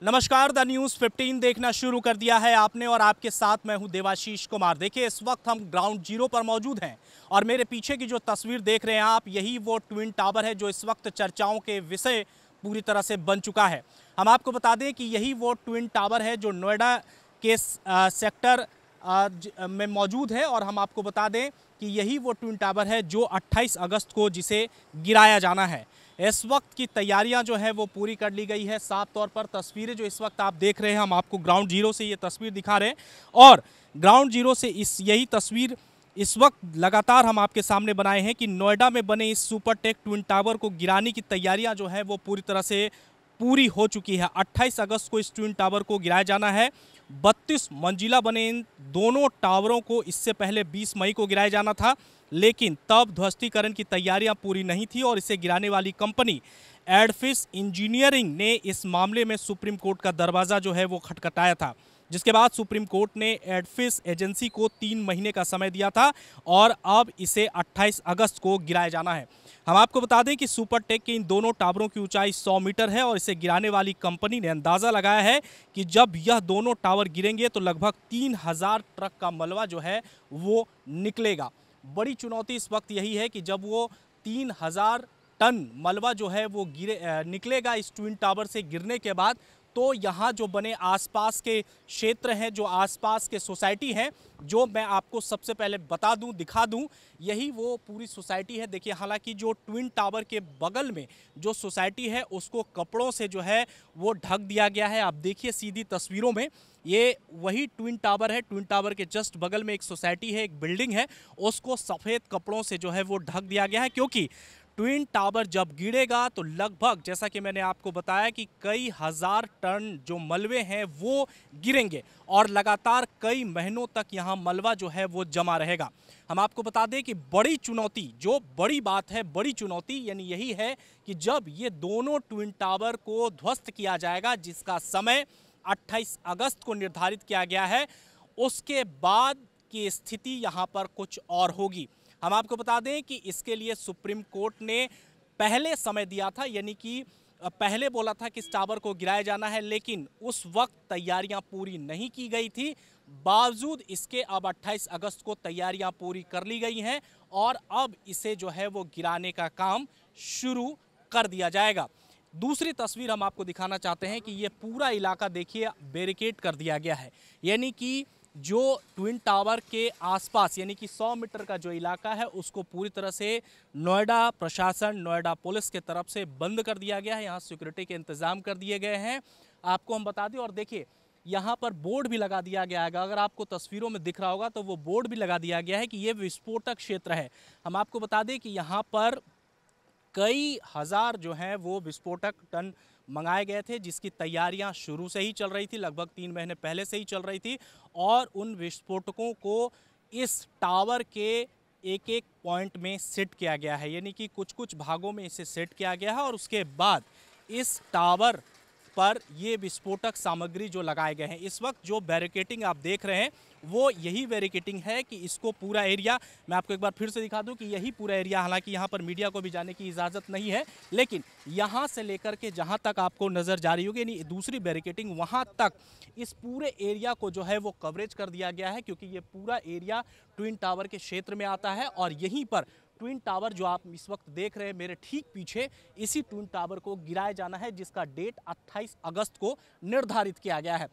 नमस्कार, the news 15 देखना शुरू कर दिया है आपने और आपके साथ मैं हूं देवाशीष कुमार। देखिए, इस वक्त हम ग्राउंड जीरो पर मौजूद हैं और मेरे पीछे की जो तस्वीर देख रहे हैं आप, यही वो ट्विन टावर है जो इस वक्त चर्चाओं के विषय पूरी तरह से बन चुका है। हम आपको बता दें कि यही वो ट्विन टावर है जो नोएडा के सेक्टर में मौजूद है और हम आपको बता दें कि यही वो ट्विन टावर है जो 28 अगस्त को जिसे गिराया जाना है। इस वक्त की तैयारियां जो है वो पूरी कर ली गई है। साफ तौर पर तस्वीरें जो इस वक्त आप देख रहे हैं, हम आपको ग्राउंड जीरो से ये तस्वीर दिखा रहे हैं और ग्राउंड जीरो से यही तस्वीर इस वक्त लगातार हम आपके सामने बनाए हैं कि नोएडा में बने इस सुपरटेक ट्विन टावर को गिराने की तैयारियां जो है वो पूरी तरह से पूरी हो चुकी है। 28 अगस्त को इस ट्विन टावर को गिराया जाना है। 32 मंजिला बने इन दोनों टावरों को इससे पहले 20 मई को गिराया जाना था, लेकिन तब ध्वस्तीकरण की तैयारियां पूरी नहीं थी और इसे गिराने वाली कंपनी एडफिस इंजीनियरिंग ने इस मामले में सुप्रीम कोर्ट का दरवाज़ा जो है वो खटखटाया था, जिसके बाद सुप्रीम कोर्ट ने एडफिस एजेंसी को 3 महीने का समय दिया था और अब इसे 28 अगस्त को गिराया जाना है। हम आपको बता दें कि सुपरटेक के इन दोनों टावरों की ऊंचाई 100 मीटर है और इसे गिराने वाली कंपनी ने अंदाज़ा लगाया है कि जब यह दोनों टावर गिरेंगे तो लगभग 3000 ट्रक का मलबा जो है वो निकलेगा। बड़ी चुनौती इस वक्त यही है कि जब वो 3000 टन मलबा जो है वो निकलेगा इस ट्विन टावर से गिरने के बाद, तो यहाँ जो बने आसपास के क्षेत्र हैं, जो आसपास के सोसाइटी हैं, जो मैं आपको सबसे पहले बता दूं, दिखा दूं, यही वो पूरी सोसाइटी है। देखिए, हालांकि जो ट्विन टावर के बगल में जो सोसाइटी है उसको कपड़ों से जो है वो ढक दिया गया है। आप देखिए सीधी तस्वीरों में, ये वही ट्विन टावर है। ट्विन टावर के जस्ट बगल में एक सोसाइटी है, एक बिल्डिंग है, उसको सफ़ेद कपड़ों से जो है वो ढक दिया गया है, क्योंकि ट्विन टावर जब गिरेगा तो लगभग, जैसा कि मैंने आपको बताया, कि कई हजार टन जो मलबे हैं वो गिरेंगे और लगातार कई महीनों तक यहाँ मलबा जो है वो जमा रहेगा। हम आपको बता दें कि बड़ी चुनौती, जो बड़ी बात है, बड़ी चुनौती यानी यही है कि जब ये दोनों ट्विन टावर को ध्वस्त किया जाएगा, जिसका समय 28 अगस्त को निर्धारित किया गया है, उसके बाद की स्थिति यहाँ पर कुछ और होगी। हम आपको बता दें कि इसके लिए सुप्रीम कोर्ट ने पहले समय दिया था, यानी कि पहले बोला था कि इस टावर को गिराया जाना है, लेकिन उस वक्त तैयारियां पूरी नहीं की गई थी। बावजूद इसके अब 28 अगस्त को तैयारियां पूरी कर ली गई हैं और अब इसे जो है वो गिराने का काम शुरू कर दिया जाएगा। दूसरी तस्वीर हम आपको दिखाना चाहते हैं कि ये पूरा इलाका देखिए बैरिकेड कर दिया गया है, यानी कि जो ट्विन टावर के आसपास, यानी कि 100 मीटर का जो इलाका है उसको पूरी तरह से नोएडा प्रशासन, नोएडा पुलिस के तरफ से बंद कर दिया गया है। यहाँ सिक्योरिटी के इंतजाम कर दिए गए हैं, आपको हम बता दें। और देखिए, यहाँ पर बोर्ड भी लगा दिया गया है, अगर आपको तस्वीरों में दिख रहा होगा तो वो बोर्ड भी लगा दिया गया है कि ये विस्फोटक क्षेत्र है। हम आपको बता दें कि यहाँ पर कई हजार जो हैं वो विस्फोटक टन मंगाए गए थे, जिसकी तैयारियां शुरू से ही चल रही थी, लगभग 3 महीने पहले से ही चल रही थी और उन विस्फोटकों को इस टावर के एक एक पॉइंट में सेट किया गया है, यानी कि कुछ कुछ भागों में इसे सेट किया गया है और उसके बाद इस टावर पर ये विस्फोटक सामग्री जो लगाए गए हैं। इस वक्त जो बैरिकेटिंग आप देख रहे हैं वो यही बैरिकेटिंग है कि इसको पूरा एरिया, मैं आपको एक बार फिर से दिखा दूं कि यही पूरा एरिया, हालांकि यहाँ पर मीडिया को भी जाने की इजाज़त नहीं है, लेकिन यहाँ से लेकर के जहाँ तक आपको नज़र जा रही होगी, यानी दूसरी बैरिकेटिंग, वहाँ तक इस पूरे एरिया को जो है वो कवरेज कर दिया गया है, क्योंकि ये पूरा एरिया ट्विन टावर के क्षेत्र में आता है और यहीं पर ट्विन टावर जो आप इस वक्त देख रहे हैं मेरे ठीक पीछे, इसी ट्विन टावर को गिराया जाना है, जिसका डेट 28 अगस्त को निर्धारित किया गया है।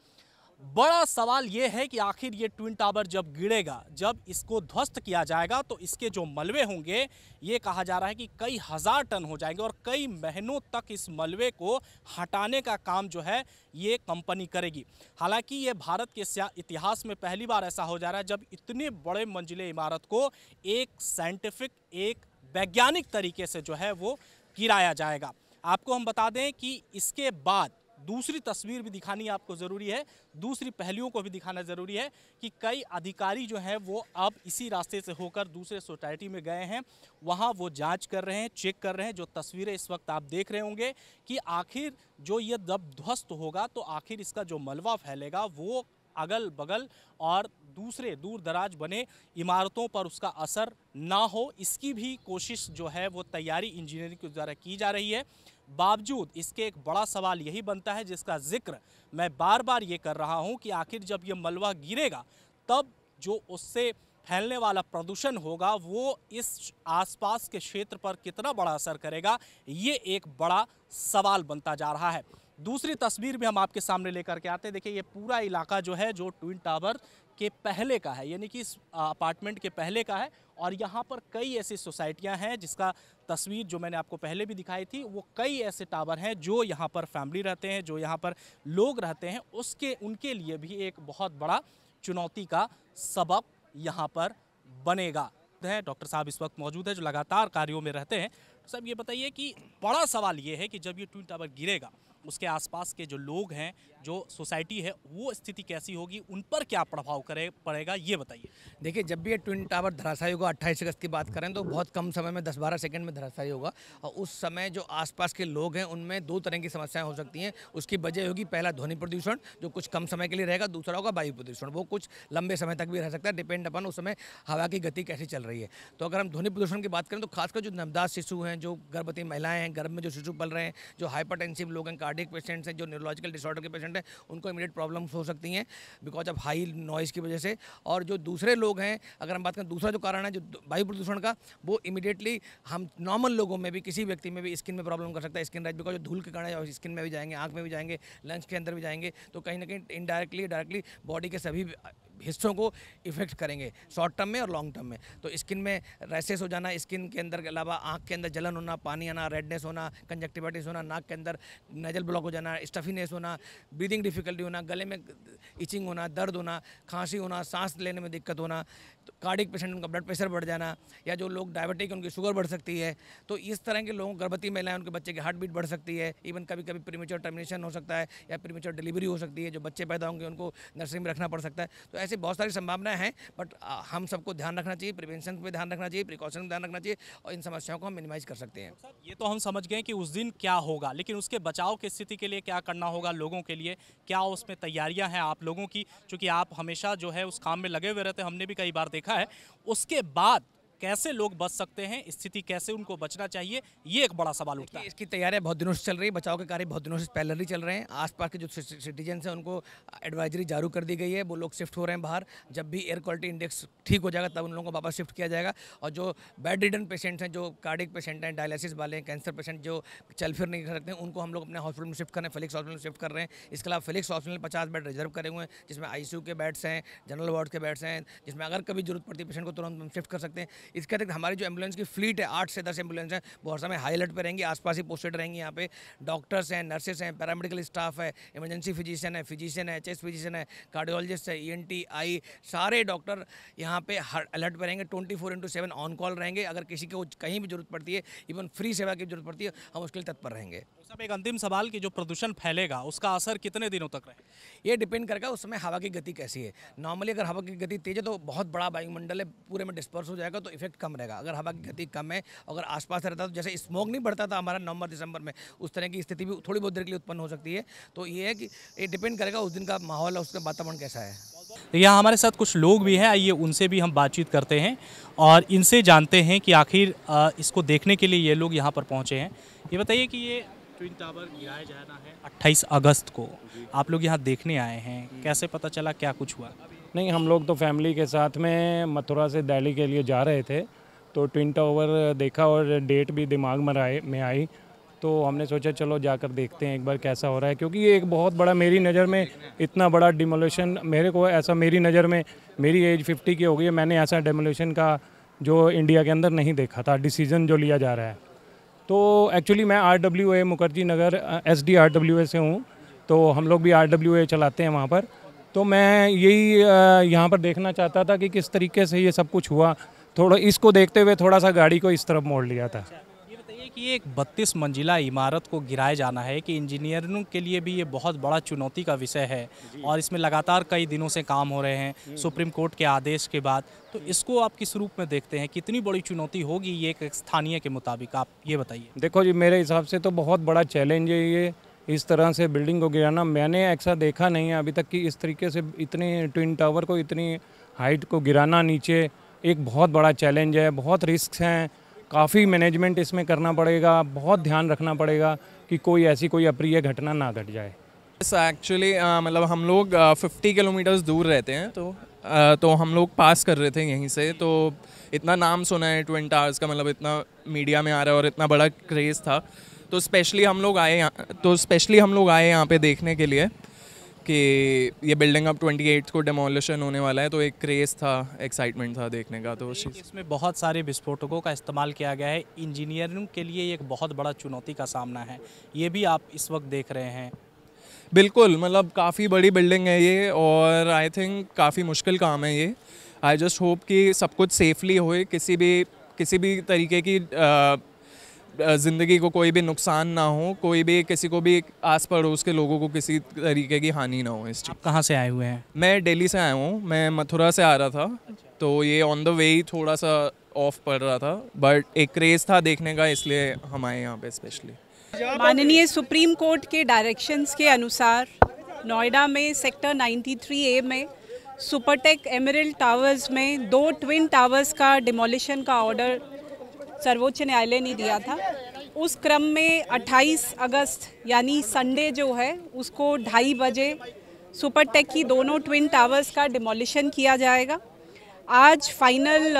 बड़ा सवाल यह है कि आखिर ये ट्विन टावर जब गिरेगा, जब इसको ध्वस्त किया जाएगा, तो इसके जो मलबे होंगे, ये कहा जा रहा है कि कई हजार टन हो जाएंगे और कई महीनों तक इस मलबे को हटाने का काम जो है ये कंपनी करेगी। हालांकि ये भारत के इतिहास में पहली बार ऐसा हो जा रहा है जब इतने बड़े मंजिले इमारत को एक साइंटिफिक, एक वैज्ञानिक तरीके से जो है वो गिराया जाएगा। आपको हम बता दें कि इसके बाद दूसरी तस्वीर भी दिखानी आपको ज़रूरी है, दूसरी पहलुओं को भी दिखाना ज़रूरी है कि कई अधिकारी जो हैं वो अब इसी रास्ते से होकर दूसरे सोसाइटी में गए हैं, वहाँ वो जांच कर रहे हैं, चेक कर रहे हैं। जो तस्वीरें इस वक्त आप देख रहे होंगे कि आखिर जो ये जब ध्वस्त होगा तो आखिर इसका जो मलबा फैलेगा वो अगल बगल और दूसरे दूर दराज बने इमारतों पर उसका असर ना हो, इसकी भी कोशिश जो है वो तैयारी इंजीनियरिंग के द्वारा की जा रही है। बावजूद इसके एक बड़ा सवाल यही बनता है, जिसका जिक्र मैं बार बार ये कर रहा हूँ कि आखिर जब ये मलबा गिरेगा तब जो उससे फैलने वाला प्रदूषण होगा वो इस आसपास के क्षेत्र पर कितना बड़ा असर करेगा, ये एक बड़ा सवाल बनता जा रहा है। दूसरी तस्वीर भी हम आपके सामने लेकर के आते हैं। देखिए, ये पूरा इलाका जो है जो ट्विन टावर के पहले का है, यानी कि इस अपार्टमेंट के पहले का है, और यहाँ पर कई ऐसी सोसाइटियाँ हैं जिसका तस्वीर जो मैंने आपको पहले भी दिखाई थी, वो कई ऐसे टावर हैं जो यहाँ पर फैमिली रहते हैं, जो यहाँ पर लोग रहते हैं, उनके लिए भी एक बहुत बड़ा चुनौती का सबब यहाँ पर बनेगा। डॉक्टर साहब इस वक्त मौजूद है जो लगातार कार्यों में रहते हैं। साहब, ये बताइए कि बड़ा सवाल ये है कि जब ये ट्विन टावर गिरेगा उसके आसपास के जो लोग हैं, जो सोसाइटी है, वो स्थिति कैसी होगी, उन पर क्या प्रभाव पड़ेगा, ये बताइए। देखिए, जब भी ये ट्विन टावर धराशायी होगा, 28 अगस्त की बात करें तो बहुत कम समय में 10-12 सेकंड में धराशायी होगा, और उस समय जो आसपास के लोग हैं उनमें दो तरह की समस्याएं हो सकती हैं। उसकी वजह होगी, पहला ध्वनि प्रदूषण जो कुछ कम समय के लिए रहेगा, दूसरा होगा वायु प्रदूषण, वो कुछ लंबे समय तक भी रह सकता है, डिपेंड अपन उस समय हवा की गति कैसी चल रही है। तो अगर हम ध्वनि प्रदूषण की बात करें तो खासकर जो नवजात शिशु हैं, जो गर्भवती महिलाएं हैं, गर्भ में जो शिशु पल रहे हैं, जो हाइपरटेंसिव लोग हैं, कार्डियक पेशेंट्स हैं, जो न्यूरोलॉजिकल डिसऑर्डर के पेशेंट हैं, उनको इमीडिएट प्रॉब्लम्स हो सकती हैं बिकॉज ऑफ हाई नॉइज़ की वजह से। और जो दूसरे लोग हैं, अगर हम बात करें दूसरा जो कारण है जो वायु प्रदूषण का, वो इमीडिएटली हम नॉर्मल लोगों में भी, किसी व्यक्ति में भी स्किन में प्रॉब्लम कर सकता है, स्किन रैश, बिकॉज धूल के कारण स्किन में भी जाएंगे, आँख में भी जाएंगे, लंग्स के अंदर भी जाएंगे, तो कहीं ना कहीं इनडायरेक्टली डायरेक्टली बॉडी के सभी हिस्सों को इफेक्ट करेंगे शॉर्ट टर्म में और लॉन्ग टर्म में। तो स्किन में रैशेस हो जाना, स्किन के अंदर के अलावा आँख के अंदर जलन होना, पानी आना, रेडनेस होना, कंजक्टिवाइटिस होना, नाक के अंदर नेजल ब्लॉक हो जाना, स्टफीनेस होना, ब्रीदिंग डिफिकल्टी होना, गले में इचिंग होना, दर्द होना, खांसी होना, सांस लेने में दिक्कत होना, तो कार्डियक पेशेंट उनका ब्लड प्रेशर बढ़ जाना, या जो लोग डायबिटिक उनकी शुगर बढ़ सकती है। तो इस तरह के लोगों, गर्भवती महिलाएं, उनके बच्चे की हार्ट बीट बढ़ सकती है, इवन कभी कभी प्रीमेच्योर टर्मिनेशन हो सकता है या प्रीमेच्योर डिलीवरी हो सकती है, जो बच्चे पैदा होंगे उनको नर्सरी में रखना पड़ सकता है। तो ऐसी बहुत सारी संभावनाएं हैं, बट हम सबको ध्यान रखना चाहिए, प्रिवेंशन पे ध्यान रखना चाहिए, प्रिकॉशन पे ध्यान रखना चाहिए, और इन समस्याओं को हम मिनिमाइज कर सकते हैं। ये तो हम समझ गए कि उस दिन क्या होगा, लेकिन उसके बचाव की स्थिति के लिए क्या करना होगा लोगों के लिए, क्या उसमें तैयारियां हैं आप लोगों की, क्योंकि आप हमेशा जो है उस काम में लगे हुए रहते हैं, हमने भी कई बार देखा है। उसके बाद कैसे लोग बच सकते हैं, स्थिति कैसे उनको बचना चाहिए, ये एक बड़ा सवाल उठता है। इसकी तैयारियां बहुत दिनों से चल रही है, बचाव के कार्य बहुत दिनों से पैरेलली चल रहे हैं। आसपास के जो सिटीजन हैं उनको एडवाइजरी जारी कर दी गई है, वो लोग शिफ्ट हो रहे हैं बाहर। जब भी एयर क्वालिटी इंडेक्स ठीक हो जाएगा तब उन लोगों को वापस शिफ्ट किया जाएगा। और जो बेड रिडन पेशेंट्स हैं, जो कार्डियक पेशेंट हैं, डायलिसिस वाले हैं, कैंसर पेशेंट जो चल फिर नहीं कर सकते हैं, उनको हम लोग अपने हॉस्पिटल में शिफ्ट कर रहे हैं, फिलिक्स हॉस्पिटल में शिफ्ट कर रहे हैं। इसके अलावा फिलिक्स हॉस्पिटल में 50 बेड रिजर्व करे हुए हैं, जिसमें ICU के बेड्स हैं, जनरल वार्ड के बेड्स हैं, जिसमें अगर कभी जरूरत पड़ती है पेशेंट को तुरंत हम शिफ्ट कर सकते हैं। इसके अतिरिक्त हमारी एम्बुलेंस की फ्लीट है, 8 से 10 एम्बुलेंस हैं, वो हर समय हाई अलर्ट पे रहेंगी, आसपास ही पोस्टेड रहेंगी। यहाँ पे डॉक्टर्स हैं, नर्सेस हैं, पैरामेडिकल स्टाफ है, इमरजेंसी फिजिशियन है, चेस्ट फिजिशियन है, कार्डियोलॉजिस्ट है, ENT, आई, सारे डॉक्टर यहाँ पे हर अलर्ट पे रहेंगे, 24/7 ऑन कॉल रहेंगे। अगर किसी को कहीं भी जरूरत पड़ती है, इवन फ्री सेवा की जरूरत पड़ती है, हम उसके लिए तत्पर रहेंगे। सब एक अंतिम सवाल कि जो प्रदूषण फैलेगा उसका असर कितने दिनों तक रहेगा? ये डिपेंड करेगा उस समय हवा की गति कैसी है। नॉर्मली अगर हवा की गति तेज है तो बहुत बड़ा वायुमंडल है, पूरे में डिस्पर्स हो जाएगा, तो इफेक्ट कम रहेगा। अगर हवा की गति कम है, अगर आसपास रहता है, तो जैसे स्मोक नहीं बढ़ता था हमारा नवंबर-दिसंबर में, उस तरह की स्थिति भी थोड़ी बहुत देर के लिए उत्पन्न हो सकती है। तो ये है कि ये डिपेंड करेगा उस दिन का माहौल और उसका वातावरण कैसा है। यहाँ हमारे साथ कुछ लोग भी हैं, आइए उनसे भी हम बातचीत करते हैं और इनसे जानते हैं कि आखिर इसको देखने के लिए ये लोग यहाँ पर पहुँचे हैं। ये बताइए कि ये ट्विन टावर गिराया जाना है 28 अगस्त को, आप लोग यहाँ देखने आए हैं, कैसे पता चला, क्या कुछ हुआ? नहीं, हम लोग तो फैमिली के साथ में मथुरा से दिल्ली के लिए जा रहे थे, तो ट्विन टावर देखा और डेट भी दिमाग में आई, तो हमने सोचा चलो जाकर देखते हैं एक बार कैसा हो रहा है। क्योंकि ये एक बहुत बड़ा, मेरी नज़र में इतना बड़ा डिमोलिशन, मेरे को ऐसा, मेरी नज़र में, मेरी एज 50 की हो गई है, मैंने ऐसा डिमोलिशन का जो इंडिया के अंदर नहीं देखा था, डिसीजन जो लिया जा रहा है। तो एक्चुअली मैं RWA Mukherjee Nagar SD RWA से हूँ, तो हम लोग भी RWA चलाते हैं वहाँ पर। तो मैं यही यहाँ पर देखना चाहता था कि किस तरीके से ये सब कुछ हुआ, थोड़ा इसको देखते हुए थोड़ा सा गाड़ी को इस तरफ मोड़ लिया था। ये बताइए कि एक 32 मंजिला इमारत को गिराया जाना है कि इंजीनियरों के लिए भी ये बहुत बड़ा चुनौती का विषय है, और इसमें लगातार कई दिनों से काम हो रहे हैं सुप्रीम कोर्ट के आदेश के बाद। तो इसको आप किस रूप में देखते हैं, कितनी बड़ी चुनौती होगी ये एक स्थानीय के मुताबिक, आप ये बताइए। देखो जी, मेरे हिसाब से तो बहुत बड़ा चैलेंज है ये, इस तरह से बिल्डिंग को गिराना। मैंने ऐसा देखा नहीं है अभी तक कि इस तरीके से इतने ट्विन टावर को, इतनी हाइट को गिराना नीचे एक बहुत बड़ा चैलेंज है, बहुत रिस्क हैं, काफ़ी मैनेजमेंट इसमें करना पड़ेगा, बहुत ध्यान रखना पड़ेगा। कि कोई ऐसी कोई अप्रिय घटना ना घट जाए। एक्चुअली मतलब हम लोग 50 किलोमीटर्स दूर रहते हैं, तो हम लोग पास कर रहे थे यहीं से, तो इतना नाम सुना है ट्विन टावर्स का, मतलब इतना मीडिया में आ रहा है और इतना बड़ा क्रेज़ था, तो स्पेशली हम लोग आए यहाँ पे देखने के लिए कि ये बिल्डिंग अब 28 को डेमोलिशन होने वाला है, तो एक क्रेज़ था, एक्साइटमेंट था देखने का। तो इसमें बहुत सारे विस्फोटकों का इस्तेमाल किया गया है, इंजीनियरिंग के लिए एक बहुत बड़ा चुनौती का सामना है, ये भी आप इस वक्त देख रहे हैं। बिल्कुल, मतलब काफ़ी बड़ी बिल्डिंग है ये, और आई थिंक काफ़ी मुश्किल काम है ये। आई जस्ट होप कि सब कुछ सेफली होए, किसी भी तरीके की ज़िंदगी को कोई भी नुकसान ना हो, कोई भी किसी को भी आस पड़ोस के लोगों को किसी तरीके की हानि ना हो इस चीज़। आप कहाँ से आए हुए हैं? मैं दिल्ली से आया हूँ, मैं मथुरा से आ रहा था, तो ये ऑन द वे ही थोड़ा सा ऑफ पड़ रहा था, बट एक क्रेज़ था देखने का, इसलिए हम आए यहाँ पे स्पेशली। माननीय सुप्रीम कोर्ट के डायरेक्शंस के अनुसार नोएडा में सेक्टर 93A में सुपरटेक एमरल्ड टावर्स में 2 ट्विन टावर्स का डिमोलिशन का ऑर्डर सर्वोच्च न्यायालय ने दिया था। उस क्रम में 28 अगस्त यानी संडे जो है उसको 2:30 बजे सुपरटेक की दोनों ट्विन टावर्स का डिमोलिशन किया जाएगा। आज फाइनल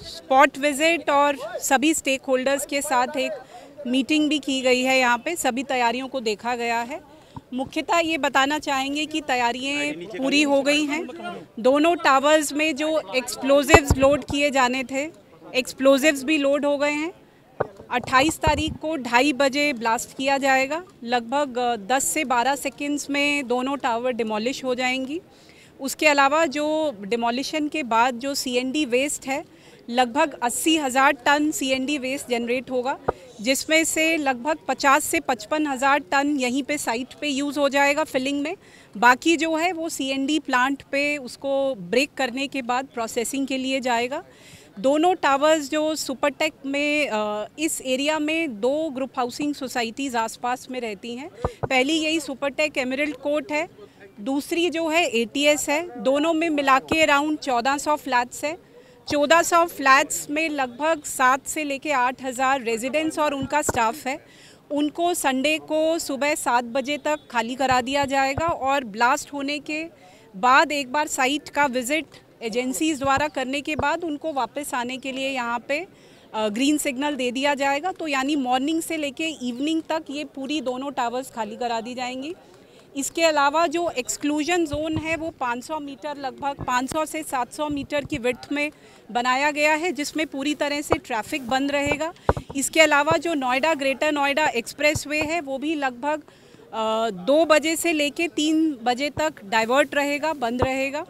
स्पॉट विजिट और सभी स्टेक होल्डर्स के साथ एक मीटिंग भी की गई है, यहाँ पे सभी तैयारियों को देखा गया है। मुख्यतः ये बताना चाहेंगे कि तैयारियां पूरी हो गई हैं। दोनों टावर्स में जो एक्सप्लोजिव्स लोड किए जाने थे, एक्सप्लोजिव्स भी लोड हो गए हैं। 28 तारीख को 2:30 बजे ब्लास्ट किया जाएगा। लगभग 10 से 12 सेकेंड्स में दोनों टावर डिमोलिश हो जाएंगी। उसके अलावा जो डिमोलिशन के बाद जो CND वेस्ट है, लगभग 80,000 टन CND वेस्ट जनरेट होगा, जिसमें से लगभग 50 से 55,000 टन यहीं पे साइट पे यूज़ हो जाएगा फिलिंग में। बाकी जो है वो CND प्लांट पे उसको ब्रेक करने के बाद प्रोसेसिंग के लिए जाएगा। दोनों टावर्स जो सुपरटेक में इस एरिया में 2 ग्रुप हाउसिंग सोसाइटीज़ आसपास में रहती हैं। पहली यही सुपरटेक एमरल्ड कोर्ट है, दूसरी जो है ATS है। दोनों में मिला के अराउंड 1400 फ्लैट्स है। 1400 फ्लैट्स में लगभग 7 से लेके 8,000 रेजिडेंट्स और उनका स्टाफ है। उनको संडे को सुबह 7 बजे तक खाली करा दिया जाएगा और ब्लास्ट होने के बाद एक बार साइट का विज़िट एजेंसीज़ द्वारा करने के बाद उनको वापस आने के लिए यहाँ पे ग्रीन सिग्नल दे दिया जाएगा। तो यानी मॉर्निंग से लेके इवनिंग तक ये पूरी दोनों टावर्स खाली करा दी जाएंगी। इसके अलावा जो एक्सक्लूजन जोन है वो 500 मीटर, लगभग 500 से 700 मीटर की विड्थ में बनाया गया है, जिसमें पूरी तरह से ट्रैफिक बंद रहेगा। इसके अलावा जो नोएडा ग्रेटर नोएडा एक्सप्रेसवे है वो भी लगभग 2 बजे से लेके 3 बजे तक डाइवर्ट रहेगा, बंद रहेगा।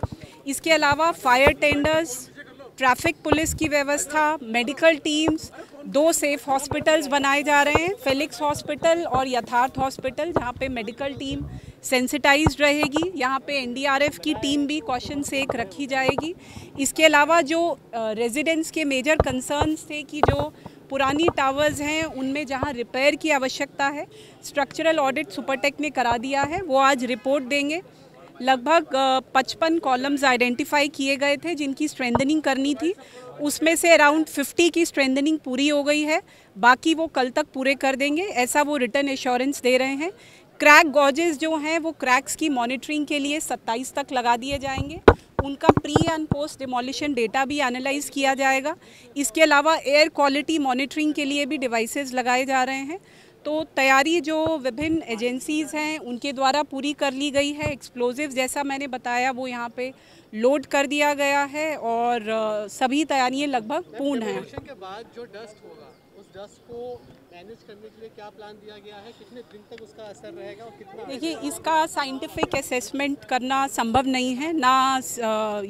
इसके अलावा फायर टेंडर्स, ट्रैफिक पुलिस की व्यवस्था, मेडिकल टीम्स, 2 सेफ हॉस्पिटल्स बनाए जा रहे हैं, फेलिक्स हॉस्पिटल और यथार्थ हॉस्पिटल, जहाँ पे मेडिकल टीम सेंसिटाइज्ड रहेगी। यहाँ पे NDRF की टीम भी कॉशन से एक रखी जाएगी। इसके अलावा जो रेजिडेंट्स के मेजर कंसर्न्स थे कि जो पुरानी टावर्स हैं उनमें जहाँ रिपेयर की आवश्यकता है, स्ट्रक्चरल ऑडिट सुपरटेक ने करा दिया है, वो आज रिपोर्ट देंगे। लगभग 55 कॉलम्स आइडेंटिफाई किए गए थे जिनकी स्ट्रेंथनिंग करनी थी, उसमें से अराउंड 50 की स्ट्रेंथनिंग पूरी हो गई है, बाकी वो कल तक पूरे कर देंगे, ऐसा वो रिटर्न एश्योरेंस दे रहे हैं। क्रैक गॉजेस जो हैं वो क्रैक्स की मॉनिटरिंग के लिए 27 तक लगा दिए जाएंगे। उनका pre and post demolition data भी एनालाइज किया जाएगा। इसके अलावा एयर क्वालिटी मॉनिटरिंग के लिए भी डिवाइसेस लगाए जा रहे हैं। तो तैयारी जो विभिन्न एजेंसीज़ हैं उनके द्वारा पूरी कर ली गई है। एक्सप्लोजिव जैसा मैंने बताया वो यहाँ पे लोड कर दिया गया है और सभी तैयारियां लगभग पूर्ण हैं। के बाद जो डस्ट होगा उस डस्ट को मैनेज करने के लिए क्या प्लान दिया गया है, कितने दिन तक उसका असर रहेगा और कितना? देखिए, इसका साइंटिफिक असेसमेंट करना संभव नहीं है, ना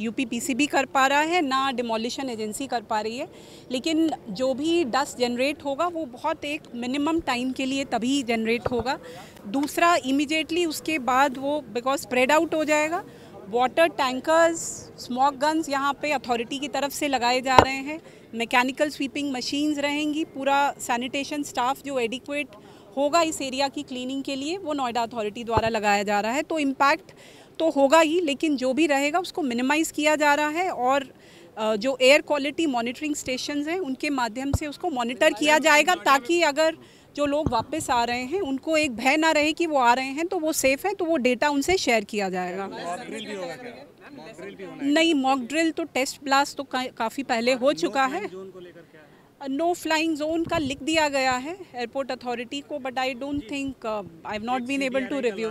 UPPCB कर पा रहा है, ना डिमोलिशन एजेंसी कर पा रही है। लेकिन जो भी डस्ट जनरेट होगा वो बहुत एक मिनिमम टाइम के लिए तभी जनरेट होगा। दूसरा, इमीडिएटली उसके बाद वो बिकॉज स्प्रेड आउट हो जाएगा। वाटर टैंकर्स, स्मोक गन्स यहाँ पे अथॉरिटी की तरफ से लगाए जा रहे हैं, मैकेनिकल स्वीपिंग मशीन्स रहेंगी, पूरा सैनिटेशन स्टाफ जो एडिक्वेट होगा इस एरिया की क्लीनिंग के लिए वो नोएडा अथॉरिटी द्वारा लगाया जा रहा है। तो इम्पैक्ट तो होगा ही, लेकिन जो भी रहेगा उसको मिनिमाइज़ किया जा रहा है और जो एयर क्वालिटी मॉनिटरिंग स्टेशंस हैं उनके माध्यम से उसको मॉनिटर किया जाएगा, ताकि अगर जो लोग वापस आ रहे हैं उनको एक भय ना रहे कि वो आ रहे हैं तो वो सेफ़ हैं, तो वो डेटा उनसे शेयर किया जाएगा। नहीं, मॉक ड्रिल तो टेस्ट ब्लास्ट तो काफ़ी पहले हो चुका है। नो फ्लाइंग जोन का लिख दिया गया है एयरपोर्ट अथॉरिटी को, but I don't think I have not been able to review.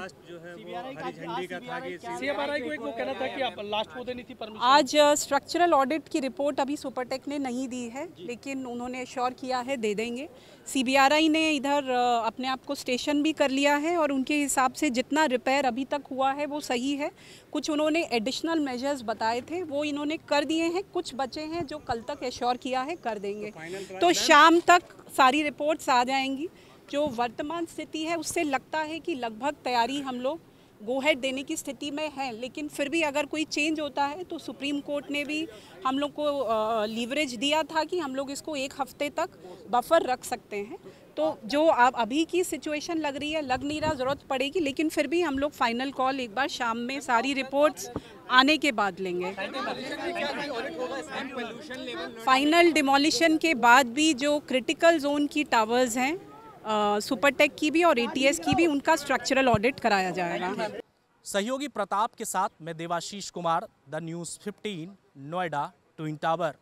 आज स्ट्रक्चरल ऑडिट की रिपोर्ट अभी सुपरटेक ने नहीं दी है, लेकिन उन्होंने एश्योर किया है दे देंगे। सीबीआरआई ने इधर अपने आप को स्टेशन भी कर लिया है और उनके हिसाब से जितना रिपेयर अभी तक हुआ है वो सही है। कुछ उन्होंने एडिशनल मेजर्स बताए थे वो इन्होंने कर दिए हैं, कुछ बचे हैं जो कल तक एश्योर किया है कर देंगे। तो शाम तक सारी रिपोर्ट्स आ जाएंगी। जो वर्तमान स्थिति है उससे लगता है कि लगभग तैयारी हम लोग गो हेड देने की स्थिति में है, लेकिन फिर भी अगर कोई चेंज होता है तो सुप्रीम कोर्ट ने भी हम लोग को लीवरेज दिया था कि हम लोग इसको एक हफ्ते तक बफर रख सकते हैं। तो जो आप अभी की सिचुएशन लग रही है, लग नहीं रहा ज़रूरत पड़ेगी, लेकिन फिर भी हम लोग फाइनल कॉल एक बार शाम में सारी रिपोर्ट्स आने के बाद लेंगे। फाइनल डिमोलिशन के बाद भी जो क्रिटिकल जोन की टावर्स हैं सुपरटेक की भी और एटीएस की भी, उनका स्ट्रक्चरल ऑडिट कराया जाएगा। सहयोगी प्रताप के साथ मैं Devashish Kumar, the news 15, Noida, twin tower.